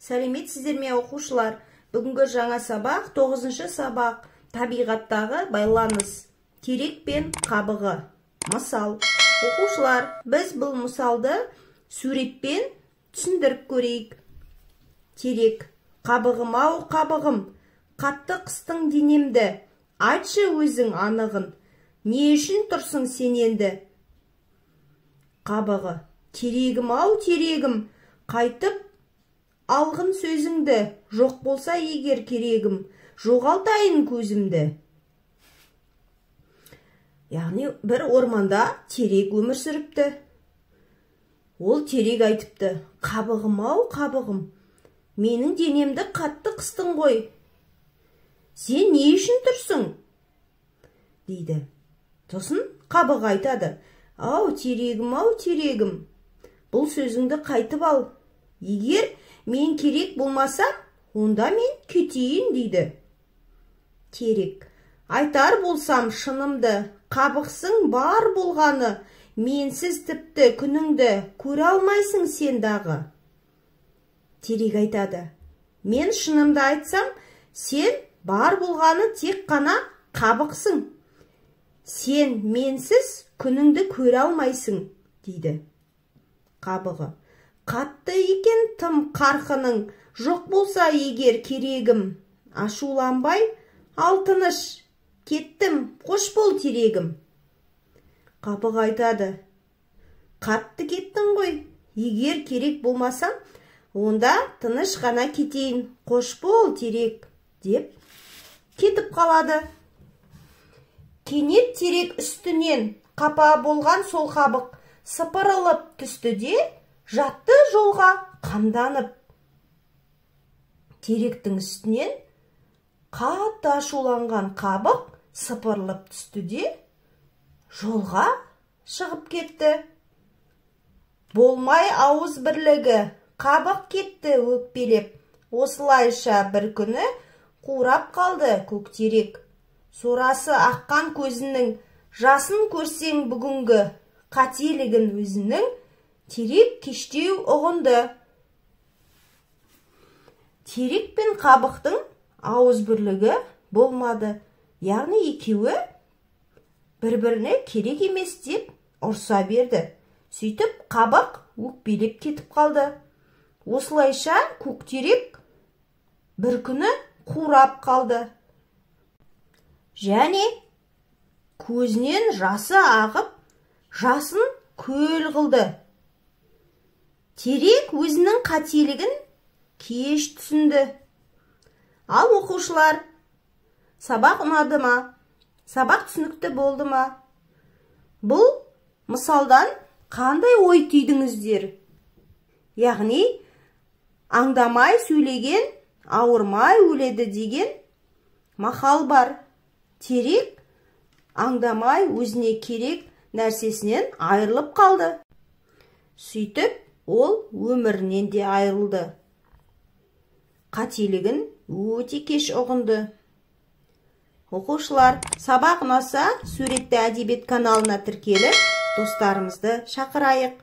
Сәлеметсіздер ме оқушылар? Бүгінгі жаңа сабақ 9-шы сабақ. Табиғаттағы байланыс. Терек пен қабығы. Мысал. Оқушылар, біз бұл мысалды суретпен түсіндіріп көрейік. Терек. Қабығым-ау, қабығым, қатты қыстың денемді. Айтшы өзің анығын. Не үшін тұрсың сен енді? Қабығы. Терегім-ау, терегім, қайтып алғын сөзіңді. Жоқ болса егер керегім, жоғалтайын көзімді. Яғни бір орманда терек өмір сүріпті. Ол терек айтыпты: қабығым-ау, қабығым, менің денемді қатты қыстың ғой. Сен не үшін тұрсың? Дейді. Сосын қабық айтады: ау, терегім-ау, терегім, бұл сөзіңді қайтып ал. Егер мен керек болмасам, онда мен кетейін, дейді. Терек. Айтар болсам шынымды, қабықсың бар болғаны, менсіз тіпті күніңді көре алмайсың сен дағы. Терек айтады: мен шынымды айтсам, сен бар болғаны тек қана қабықсың. Сен менсіз күніңді көре алмайсың, дейді. Қабығы. Қатты екен тым қарқының, жоқ болса егер керегім, ашуланбай, алтыныш, кеттім, қош бол терегім. Қабық айтады: қатты кеттің ғой, егер керек болмасам, онда тыныш ғана кетейін, қош бол терек, деп кетіп қалады. Кенет терек үстінен қапа болған сол қабық сыпырылып түсті де жатты жолға қамданып. Теректің үстінен қатты ашуланған қабық сыпырылып түсті де жолға шығып кетті. Болмай ауыз бірлігі, қабық кетті өкпелеп. Осылайша бір күні қурап қалды көк терек. Сорасы аққан көзінің, жасын көрсең бүгінгі, қателігін өзінің, терек кештеу ұғынды. Терек пен қабықтың ауыз бірлігі болмады. Яғни екеуі бір-біріне керек емес деп ұрса берді. Сөйтіп қабық өкпелеп кетіп қалды. Осылайша көк терек бір күні қурап қалды. Және көзінен жасы ағып, жасын көл қылды. Терек өзінің қателігін кеш түсінді. Ал оқушылар, сабақ ұнады ма? Сабақ түсінікті болды ма? Бұл мысалдан қандай ой түйдіңіздер? Яғни, аңдамай сөйлеген ауырмай өледі деген мақал бар. Терек аңдамай өзіне керек нәрсесінен айырылып қалды. Сөйтіп, ол өмірінен де айырылды. Қателігін өте кеш ұғынды. Оқушылар, сабақ ұнаса, суретті әдебиет каналына тіркеліп, достарымызды шақырайық.